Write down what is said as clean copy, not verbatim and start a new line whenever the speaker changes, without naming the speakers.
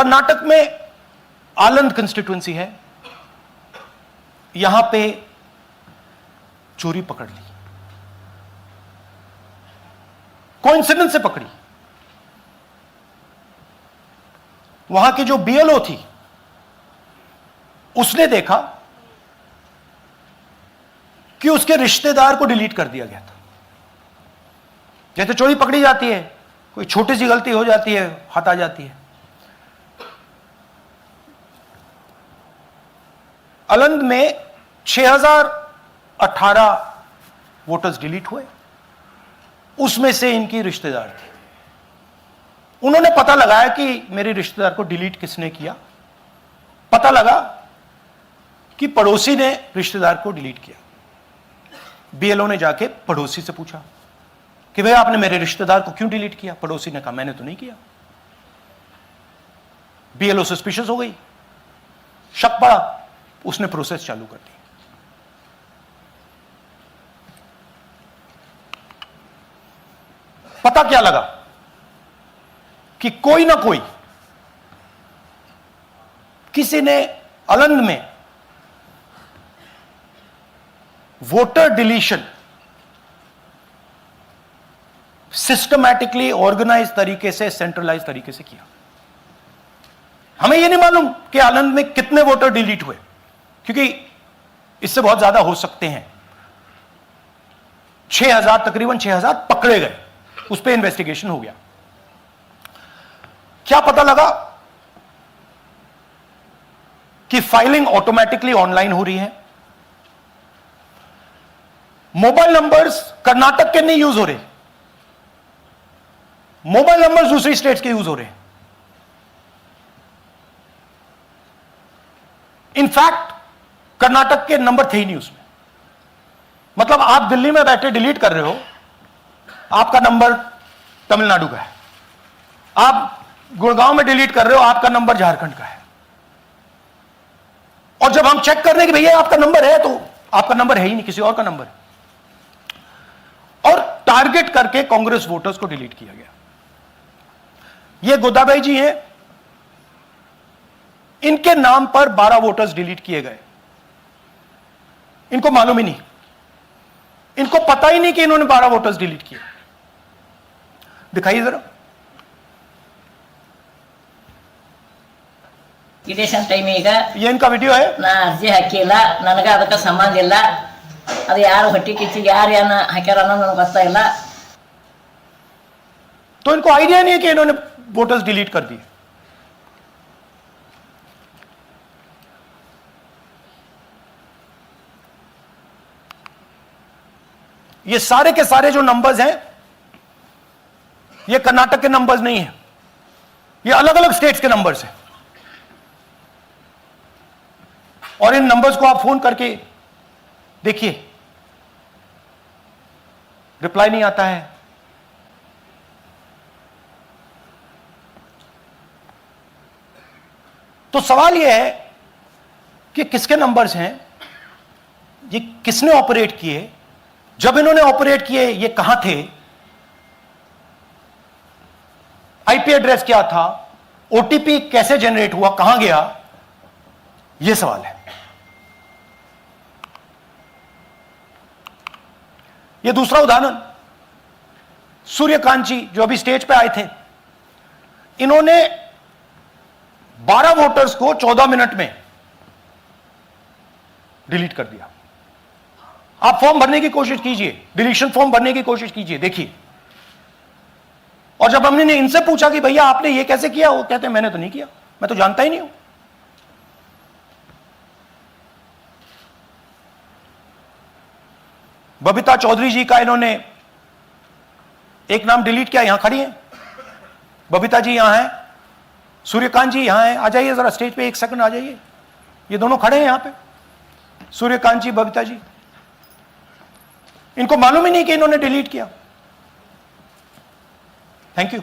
कर्नाटक में आलंद कंस्टिट्यूएंसी है, यहां पे चोरी पकड़ ली, कोइंसिडेंस से पकड़ी। वहां की जो बीएलओ थी उसने देखा कि उसके रिश्तेदार को डिलीट कर दिया गया था। जैसे चोरी पकड़ी जाती है, कोई छोटी सी गलती हो जाती है, हाथ आ जाती है। आलंद में 6018 वोटर्स डिलीट हुए, उसमें से इनकी रिश्तेदार थे। उन्होंने पता लगाया कि मेरे रिश्तेदार को डिलीट किसने किया। पता लगा कि पड़ोसी ने रिश्तेदार को डिलीट किया। बीएलओ ने जाके पड़ोसी से पूछा कि भैया आपने मेरे रिश्तेदार को क्यों डिलीट किया? पड़ोसी ने कहा मैंने तो नहीं किया। बीएलओ सस्पिशियस हो गई, शक पड़ा, उसने प्रोसेस चालू कर दी। पता क्या लगा कि कोई ना कोई, किसी ने आलंद में वोटर डिलीशन सिस्टमैटिकली ऑर्गेनाइज तरीके से, सेंट्रलाइज तरीके से किया। हमें यह नहीं मालूम कि आलंद में कितने वोटर डिलीट हुए, क्योंकि इससे बहुत ज्यादा हो सकते हैं। 6000, तकरीबन 6000 पकड़े गए, उस पर इन्वेस्टिगेशन हो गया। क्या पता लगा कि फाइलिंग ऑटोमेटिकली ऑनलाइन हो रही है। मोबाइल नंबर्स कर्नाटक के नहीं यूज हो रहे, मोबाइल नंबर्स दूसरी स्टेट्स के यूज हो रहे हैं। इनफैक्ट कर्नाटक के नंबर थे ही नहीं उसमें। मतलब आप दिल्ली में बैठे डिलीट कर रहे हो, आपका नंबर तमिलनाडु का है। आप गुड़गांव में डिलीट कर रहे हो, आपका नंबर झारखंड का है। और जब हम चेक कर रहे हैं कि भैया आपका नंबर है, तो आपका नंबर है ही नहीं, किसी और का नंबर है। और टारगेट करके कांग्रेस वोटर्स को डिलीट किया गया। ये गोदाबाई जी हैं, इनके नाम पर 12 वोटर्स डिलीट किए गए। इनको मालूम ही नहीं, इनको पता ही नहीं कि इन्होंने 12 वोटर्स डिलीट किए। दिखाइए जरा।
ಇಲೆಕ್ಷನ್ ಟೈಮ್ ಈಗ
ये इनका वीडियो है।
ನಾ ಅರ್ಜಿ ಹಾಕಿಲ್ಲ, ನನಗೆ ಅದಕ್ಕೆ ಸಂಬಂಧ ಇಲ್ಲ। ಅದು ಯಾರು ಹೊಟ್ಟಿ ಕಿಚ್ಚಿಗೆ ಯಾರು ಏನ ಹಾಕ್ಯಾರ ಅನ್ನೋದು ನನಗೆ ಗೊತ್ತಾಗಿಲ್ಲ।
तो इनको आइडिया नहीं है कि इन्होंने वोटर्स डिलीट कर दिए। ये सारे के सारे जो नंबर्स हैं, ये कर्नाटक के नंबर्स नहीं है, ये अलग अलग स्टेट्स के नंबर्स हैं। और इन नंबर्स को आप फोन करके देखिए, रिप्लाई नहीं आता है। तो सवाल यह है कि किसके नंबर्स हैं, ये किसने ऑपरेट किए, जब इन्होंने ऑपरेट किए ये कहां थे, आईपी एड्रेस क्या था, ओटीपी कैसे जनरेट हुआ, कहां गया, यह सवाल है। यह दूसरा उदाहरण, सूर्यकांत जी जो अभी स्टेज पे आए थे, इन्होंने 12 वोटर्स को 14 मिनट में डिलीट कर दिया। आप फॉर्म भरने की कोशिश कीजिए, डिलीशन फॉर्म भरने की कोशिश कीजिए, देखिए। और जब हमने इनसे पूछा कि भैया आपने ये कैसे किया, वो कहते हैं मैंने तो नहीं किया, मैं तो जानता ही नहीं हूं। बबीता चौधरी जी का इन्होंने एक नाम डिलीट किया, यहां खड़ी हैं बबीता जी, यहां हैं। सूर्यकांत जी यहां हैं, आ जाइए जरा स्टेज पे, एक सेकंड आ जाइए। ये दोनों खड़े हैं यहां पे, सूर्यकांत जी, बबीता जी। इनको मालूम ही नहीं कि इन्होंने डिलीट किया। Thank you.